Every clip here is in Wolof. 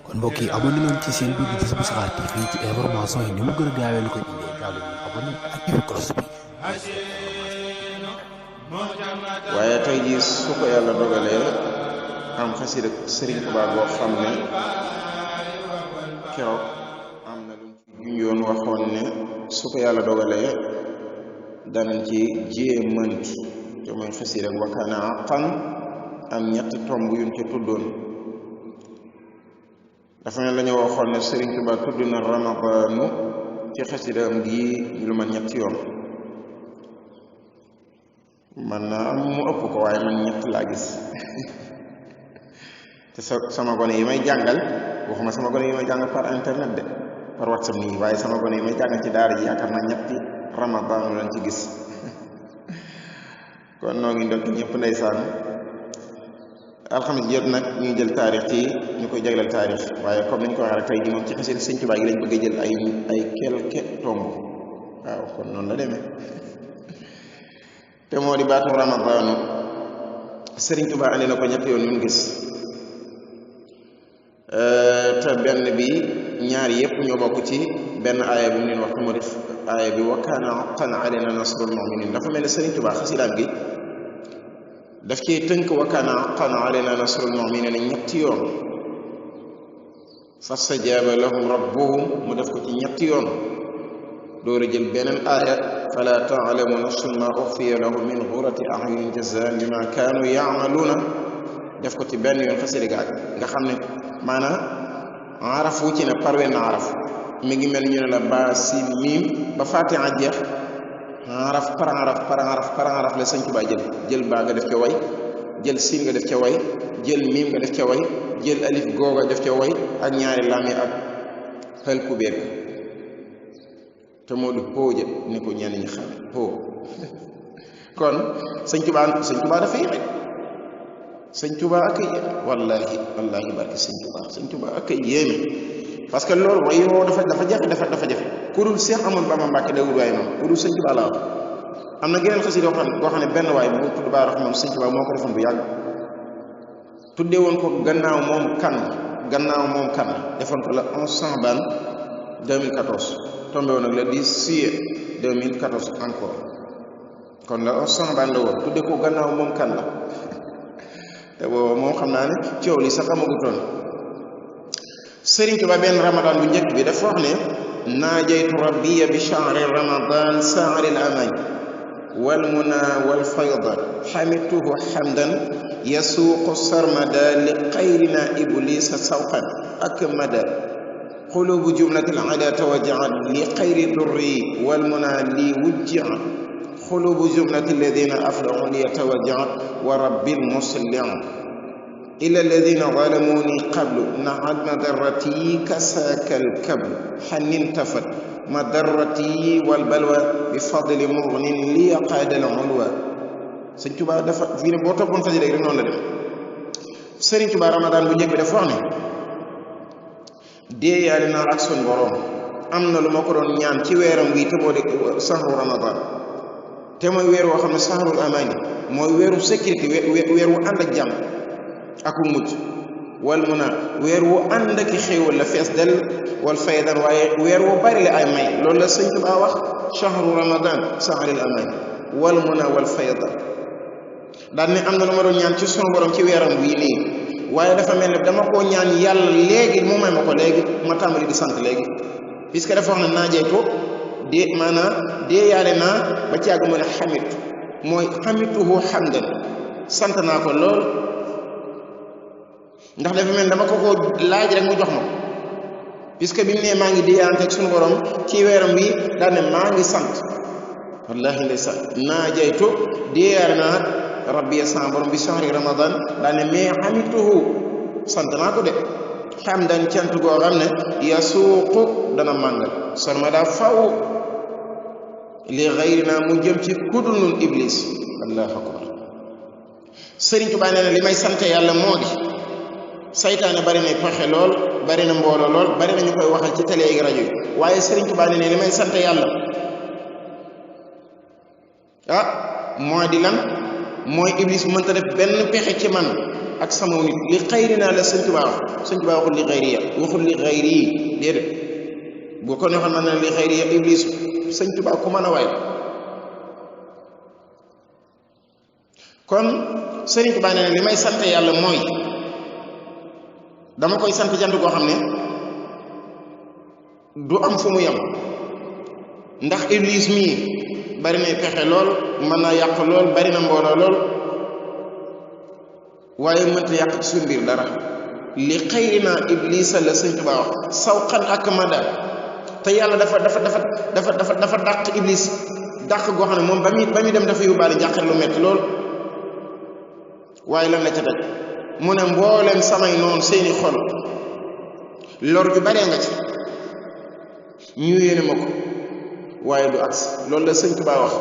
kon mbokk yi abonné leen ci seen bii di Jazboul Chikhar TV fii ci information yi ni mu gën a gaawee lu ko indee gaaw leen abonné ak cloche bi. waaye tey jii su ko yàlla dogalee am xasida Sëriñ Tuubaa boo xam ne keroog am na lu ci junjoon waxoon ne su ko yàlla dogalee danañ ci jéemant te mooy xasida wa kaana haqqan am ñetti tomb yuñ ci tuddoon. dafa ne la ñu waxoon ne Sëriñ Tuubaa tudd na ramadaanu ci xasida am gi lu ma ñetti yoon man naa am mu ëpp ko waaye man ñett laa gis te sama gone yi may jàngal waxuma sama gone yi may jàngal par internet de par WhatsApp nii waaye sama gone yi may jàngal ci daara ji yaakaar naa ñetti ramadaanu lañ ci gis kon noo ngi ndokk ñëpp ndeysaan alxames jot nag ñu ngi jël taarix ci ñu koy jagleel taarix waaye comme ni ñu ko waxee rek tey jii moom ci xasida Sëriñ Tuubaa gi lañ bëgg a jël ay quelques tomb waaw kon noonu la demee te moo di baatu ramadaanu Sëriñ Tuubaa andi na ko ñetti yoon ñu gis te benn bi ñaar yëpp ñoo bokk ci benn aaya bi mu leen wax te moo di aaya bi wa kaana haqqan alaynaa nasrul mu'miniin dafa mel ne Sëriñ Tuubaa xasidaam gi daf ci tënk wa kaana haqqan alaynaa nasrul mu'miniin ñetti yoon fastajaaba lahum rabbuhum mu def ko ci ñetti yoon door a jël beneen aaya falaa ta'lamu nafsun maa uxfiya lahum min qurrati a'yunin jazaa'an bimaa kaanu ya'maluuna def ko ci benn yoon xasida gaag nga xam ne maanaam araf wu ci ne par wenn araf mi ngi mel ñu ne la baa siin miim ba Faatiha jeex araf par araf la Sëriñ Tuubaa jël baa nga def ca way jël siin nga def ca way jël miim nga def ca way jël alif googa def ca way ak ñaari laam yi ak xel ku beeg te moo di xooja ni ko ñenn ñi xam xoo kon Sëriñ Tuubaa dafa yéeme Sëriñ Tuubaa ak ay yéeme wallaahi barke Sëriñ Tuubaa ak ay yéeme parce que loolu way woo dafa jafe dafa jafe ku dul Seex Ahmadu Bamba Mbàkke dawul waaye moom ku dul Sëriñ Tuubaa laa wax am na geneen xasida goo xam ne benn waay bu tudd Baay Raxmaan Sëriñ Tuubaa moo ko defoon bu yàgg tuddee woon ko gannaaw moom kan defoon ko la 11 Saabaan 2014 tombé woon nag le 10 juillet 2014 encore kon la 11 Saabaan la woon tuddee ko gannaaw moom kan la te booba moom xam naa ne coow li sax amagutoon Sëriñ Tuubaa benn ramadaan bu njëkk bi dafa wax ne naajaytu rabbiya bi shahri ramadan saari l aman wal muna wal fayda xamituhu xamdan yasuuqu sarmada li xayrina iblisa sawqan ak mada xulubu jumlatil ada tawajaat li xayri durri wal muna li wujjia xulubu jumlati alladina aflahu li tawajaat wa rabbil musliin ila alladina zalamuni qablu naxat madarrati kasaaka alkablu xanin tafat madarrati walbalwa bi fadli mugnin li qaada al ulwa Sëriñ Tuubaa dafa fii ne boo toppoon xasida rek noonu la def Sëriñ Tuubaa ramadaan bu njëkk bi dafa wax ne déeyaale naa ak sun borom am na lu ma ko doon ñaan ci weeram wi te moo di sahru ramadaan te mooy weer woo xam ne sahrul amaani mooy weeru sécurité weer wu ànd ak jàmm ak mucc wal mun a weer wu ànd ak xéewal la fees del wal faydan waaye weer wu bari la ay may loolu la Sëriñ Tuubaa wax shahru ramadan sahrul amaani wal mun a wal faydan daan ne am na lu ma doon ñaan ci sunu borom ci weeram wii nii waaye dafa mel ne dama koo ñaan yàlla léegi mu may ma ko léegi ma tàmbali di sant léegi puisque dafa wax ne naajee ko dee yaale naa ba ci yàgg mu ne xamit mooy xamituhu xamdan sant naa ko lool ndax dafa mel ne dama ko laaj rek mu jox ma ko puisque bi mu ne maa ngi déeyante ak sunu borom ci weeram wi daan ne maa ngi sant wallahi ndeysaan naajaytu déeyaale naa rabbi sama borom bi shahri ramadan daan ne mais xamituhu sant naa ko de xamdan cant goo xam ne yasuuqu dana màngal sorma daa faw li xayrina mu jëm ci kudul nun iblis allahu akbar Sëriñ Tuubaa nee na li may sant yàlla moo di saytaane bari na pexe lool bari na mbooloo lool bari na ñu koy waxal ci télé yi rajo yi waaye Sëriñ Tuubaa nee na li may sant yàlla moo di lan mooy iblis mënta def benn pexe ci man ak sama nit li xayri naa la sëñ Tuubaa waxul li xayri ya waxul li xayri yi déedéet boo ko neexoon man na li xayri ya iblis sëñ Tuubaa ku mën a waay kon sëriñ Tuubaa nee na li may sant yàlla mooy dama koy sant jant goo xam ne du am fu mu yem ndax iblis mii bari na pexe lool mën na yàq lool bari na mbooloo lool waaye mënta yàq ci suñu mbir dara li xayri naa iblisa la sëñ Tuubaa wax sawqan ak mada te yàlla dafa dàq iblis dàq goo xam ne moom ba muy dem dafa yóbbaale njàqare lu metti lool waaye lan la ca teg mu ne mbooleem samay noonu seeni xol lor ju baree nga ci ñu yéene ma ko waaye du agsi loolu la sëñ Tuubaa wax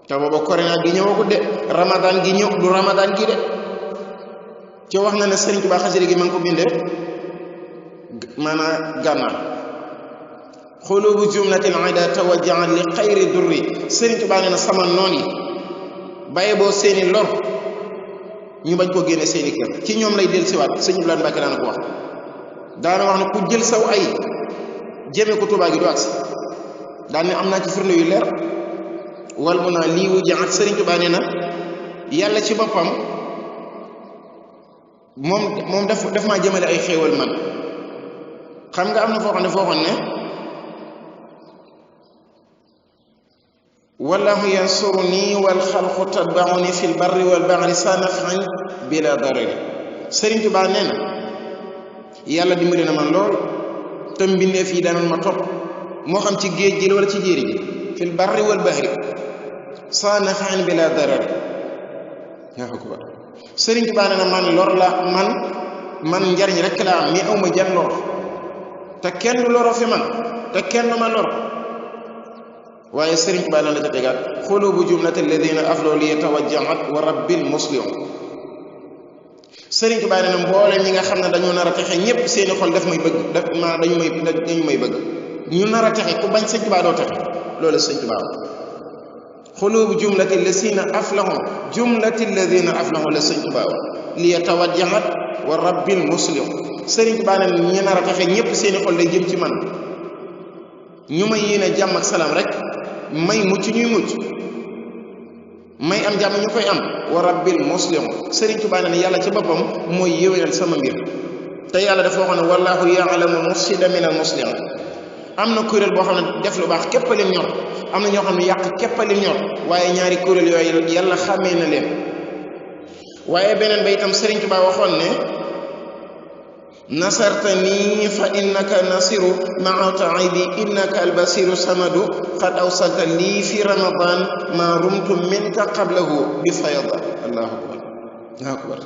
te booba corona gi ñëwagut de ramadan gi ñëw du ramadan gi de ci wax na ne sëriñ Tuubaa xasida gi ma ngi ko bindee maanaam gànnaar xulubu jumlatil ida tawajjahat li xayri durri sëriñ Tuubaa nee na sama noon yi bàyyi boo seeni lor ñu bañ koo génne seeni kër ci ñoom lay del siwaat sëñ Ibrahima Mbàkke daana ko wax daana wax ne ku jël saw ay jëme ko Tuubaa gi du agsi daan ne am naa ci firnde yu leer wal mu naa lii wu jaxat sëriñ Tuubaa nee na yàlla ci boppam moom daf maa jëmale ay xéewal man xam nga am na foo xam ne foo xam ne wallahu yansuruni wal xalqu tatbauni fil barri wal bahri sa naf'an bila darari sëriñ Tuubaa nee na yàlla dimbali na man lool te mbindeef yi danoon ma topp moo xam ci géej gi wala ci jéeri ji fil barri wal bahri sa naf'an bila darari yaa ko ba sëriñ Tuubaa nee na man lor la man njariñ rek la am mais awma jan lor te kenn du loro fi man te kenn du ma lor waaye sëriñ Tuubaa lan la ca tegaat xulubu jumlati alladina aflaw li yatawajjahat wa rabbil muslim sëriñ Tuubaa nee na mboolem ñi nga xam ne dañoo nar a texe ñépp seeni xol daf may bëgg dañu may bëgg ñu nar a texe ku bañ sëriñ Tuubaa doo texe loolu sëriñ Tuubaa xulubu jumlati alladina aflahu la sëriñ Tuubaa li yatawajjahat wa rabbil muslim sëriñ Tuubaa nee na ñi nar a texe ñépp seeni xol day jëm ci man ñu may yéene jàmm ak salaam rek may mucc ñuy mucc may am jàmm ñu koy am wa rabbil muslim sëriñ Tuubaa ne yàlla ci boppam mooy yéwénal sama mbir te yàlla dafa waxoon ne wallahu yaalamu mufsida min al muslim am na kuréel boo xam ne def lu baax képp leen ñor am na ñoo xam ne yàq képp leen ñor waaye ñaari kuréel yooyu yàlla xàmmee na leen waaye beneen ba itam sëriñ Tuubaa waxoon ne nasartani fa innaka nasiru maa taidi innaka albasiru samadu qad awsalta lii fi ramadan ma rumtu minka qablahu bi fayda allahu akbar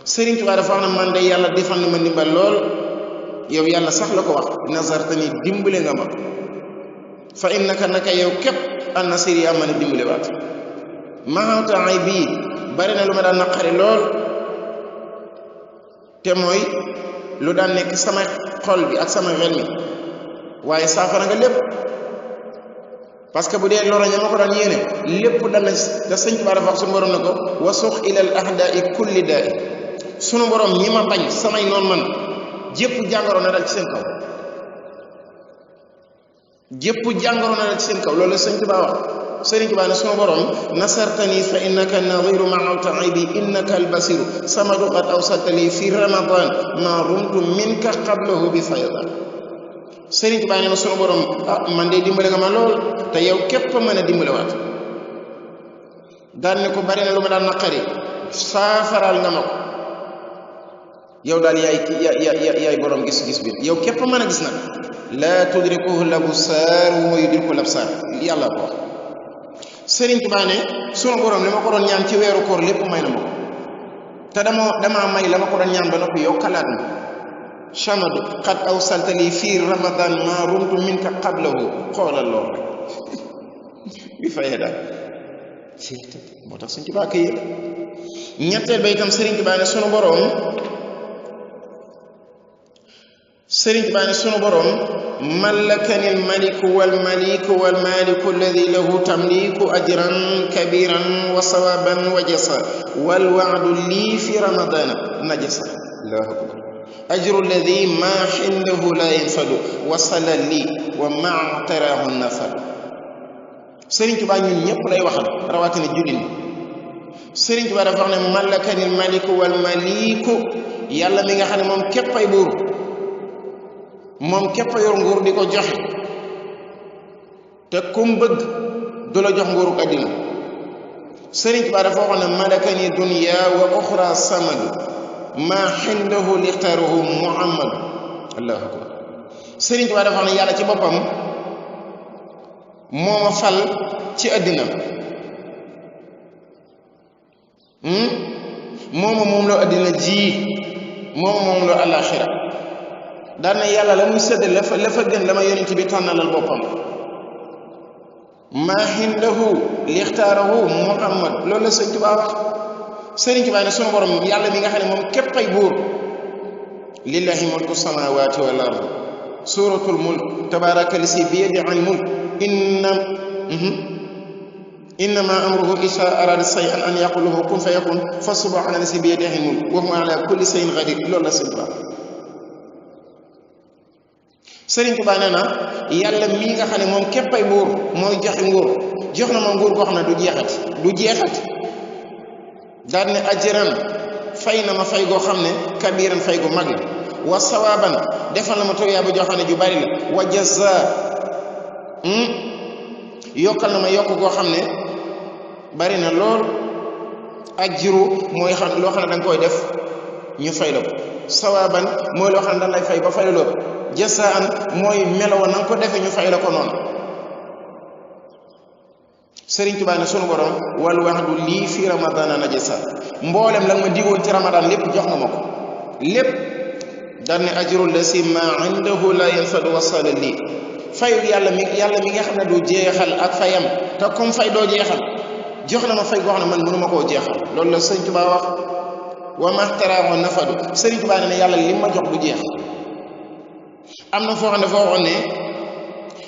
sëriñ Tuubaa dafa wax ne man de yàlla defal na ma ndimbal lool yow yàlla sax la ko wax nasartani dimbale nga ma fa innaka naka yow képp an nasir yaa mën a dimbale waat maa taidi bari na lu ma daan naqari lool te mooy lu daan nekk sama xol bi ak sama xel mi waaye saafara nga lépp parce que bu dee loroña ma ko daan yéene lépp dana te sëñ Tuubaa dafa wax suñu borom ne ko wasux ilal ahdaai kulli daai sunu borom ñi ma bañ samay noonu man jépp jàngoro na dal ci seen kaw jépp jàngoro na dal ci seen kaw loolu la sëñ Tuubaa wax sëriñ Tuubaa ne sunu borom nasartani fa innaka nadiru maa taidi innaka albasiru samadu qad awsalta li fi ramadan ma rumtu minka qablahu bi fayda sëriñ Tuubaa ne sunu borom man de dimbale nga ma lool te yow képp mën a dimbale waat daan ne ko bari na lu ma daan naqari saafaraal nga ma ko yow daal yaay borom gis-gis bi yow képp mën a gis nag laa tudrikuhu labsaar wa yudriku labsaar yàlla ko wax sëriñ Tuubaa ne sunu borom li ma ko doon ñaan ci weeru koor lépp may na ma ko te damaa may la ma ko doon ñaan ba noppi yokkalaat na chamad qad awsalta li fii ramadan ma rumtu minka qablahu xoolal lool rek bi fayee daal moo tax sëriñ Tuubaa këy ñetteel ba itam sëriñ Tuubaa ne sunu borom sëriñ Tuubaa ne sunu borom mallakani almaliku walmaliku walmaliku alladi lahu tamliku ajran kabiran wa sawaban wa jasa walwaadu lii fi ramadana najasa allahu akbar ajru alladi ma xindahu la yanfadu wasala lii wa mactaraahu nafadu sëriñ Tuubaa ñun ñëpp lay waxal rawatina jullit ñi sëriñ Tuubaa dafa wax ne mallakani almaliku walmaliku yàlla mi nga xam ne moom képp ay buur moom képp a yor nguur di ko joxe te kum bëgg du la jox nguuruk àddina sëriñ Tuubaa dafa waxoon ne malakani dunya wa uxra samadu maa xindahu lixtaaruhu muhammadu allahu akbar sëriñ Tuubaa dafa wax ne yàlla ci boppam moo ma fal ci àddina moom la àddina ji moom la àllaaxira daan na yàlla la muy séddal la fa gën la ma yonent bi tànnalal boppam maa hindahu lixtaarahu muhammad loolu la sëñ Tuubaa wax sëriñ Tuubaa ne sunu borom yàlla mi nga xam ne moom képp ay buur lillahi mulku samawati wal ard suratul mulk tabaraka lasi bi yadihi mulk innama amruhu isa arada shay'an an yaqula lahu kun fayakun fa subhana lasi bi yadihi mulk wa huwa ala kulli shay'in qadir loolu la sëñ Tuubaa sëriñ Tuubaa nee na yàlla mii nga xam ne moom képp ay buur mooy joxe nguur jox na ma nguur goo xam ne du jeexati daal ne ajran fay na ma fay goo xam ne kabiran fay gu mag la wa sawaban defal na ma tuyaaba joo xam ne ju bari la wa jaza yokkal na ma yokk goo xam ne bari na lool ajru mooy xam loo xam ne danga koy def ñu fay la ko sawaban mooy loo xam ne dañ lay fay ba fay la lool jasaan mooy melowa na nga ko defee ñu fay la ko noonu sëriñ Tuubaa ne sunu borom wal waxdu lii fi ramadana najasa mboolem la nga ma digoon ci ramadan lépp jox nga ma ko lépp daan ne ajrul la si ma indahu la yanfadu wasala lii fayu yàlla mi nga xam ne du jeexal ak fayam te comme fay doo jeexal jox na ma fay goo xam ne man mënuma koo jeexal loolu la sëriñ Tuubaa wax wa maxtaraahu nafadu sëriñ Tuubaa ne yàlla li ma jox du jeex am na foo xam ne foo waxoon ne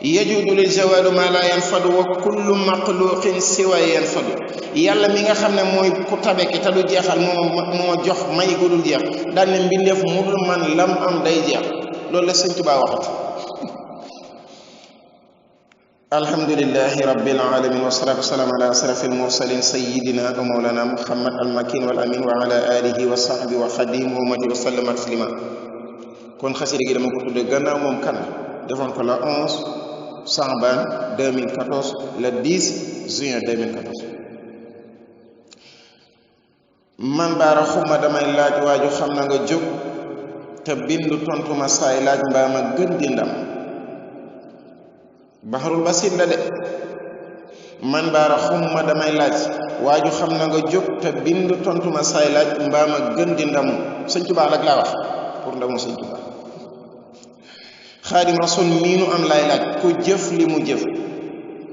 yajuudu lil jawaadu maa laa yanfadu wa kullu maxluqin siwa yanfadu yàlla mi nga xam ne mooy ku tabe ki te du jeexal moo jox may gu dul jeex daan ne mbindeef mu dul man lam am day jeex loolu la sëñ Tuubaa waxat alhamdulillahi rabbil alamin wa salaatu wasalaamu ala asrafil mursalin sayyidina wa mawlana muhammad almakin wal amin wa ala alihi wa sahbihi wa xadim wa umati wa sallama taslima kon xasida gi dama ko tudde gannaaw moom kan defoon ko la 11 Saabaan 2014 le 10 juin 2014 man baara xuma damay laaj waaju xam na nga jóg te bindu tontu ma saay laaj mbaa ma gën di ndam baxarul basit la de man baara xuma damay laaj waaju xam na nga jóg te bindu tontu ma saay laaj mbaa ma gën di ndamu sëñ Tuubaa rek laa wax pour ndamu sëñ Tuubaa xaadim rasul miinu am lay laaj ku jëf li mu jëf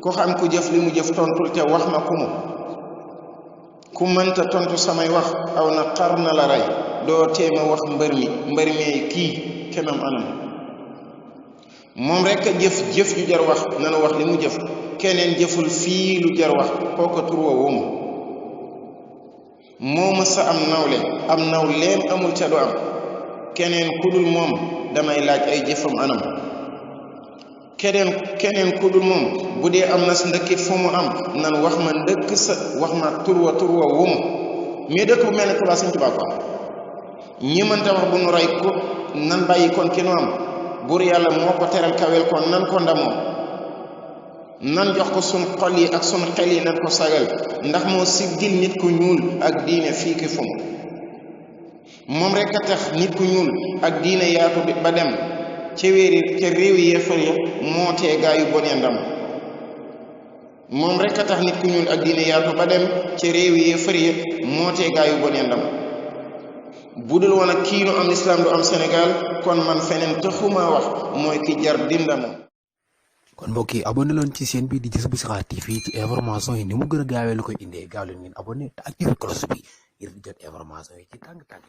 ku xam ku jëf li mu jëf tontul te wax ma ku mu ku mënta tontu samay wax aw na xar na la rey doo teema wax mbër mi kii kemam anam moom rekk a jëf ju jar wax nanu wax li mu jëf keneen jëful fii lu jar wax kooka turwa womu mooma sa am nawleem amul ca du am keneen ku dul moom damay laaj ay jëfam anam keneen ku dul moom bu dee am na sa ndëkkit fu mu am nan wax ma ndëkk sa wax ma turwa wumu mais dëkk bu mel ne Tuubaa Sëñ Tuubaa ko ñi mënta wax bu nu rey ko nan bàyyi kon ki nu am buur yàlla moo ko teral kawel kon nan ko ndamoo nan jox ko sun xol yi ak sun xel yi nan ko sagal ndax moo siggil nit ku ñuul ak diine fii ki fu mu moom rek a tax nit ku ñuul ak diine yaatu ba dem ca réew yi yéefar ya moo tee gaa yu bon ya ndam moom rek a tax nit ku ñuul ak diine yaatu ba dem ca réew yi yéefar ya moo tee gaa yu bon ya ndam bu dul woon ak kii nu am lislaam du am Sénégal kon man feneen taxuma wax mooy ki jar dindamo kon mbokk yi abonné leen ci seen bi di Jazboul Istikhara TV ci information yi ni mu gën a gaawee la koy indee gaaw leen ngeen abonné te activé cloche bi ngir di jot information yi ci tàng-tàng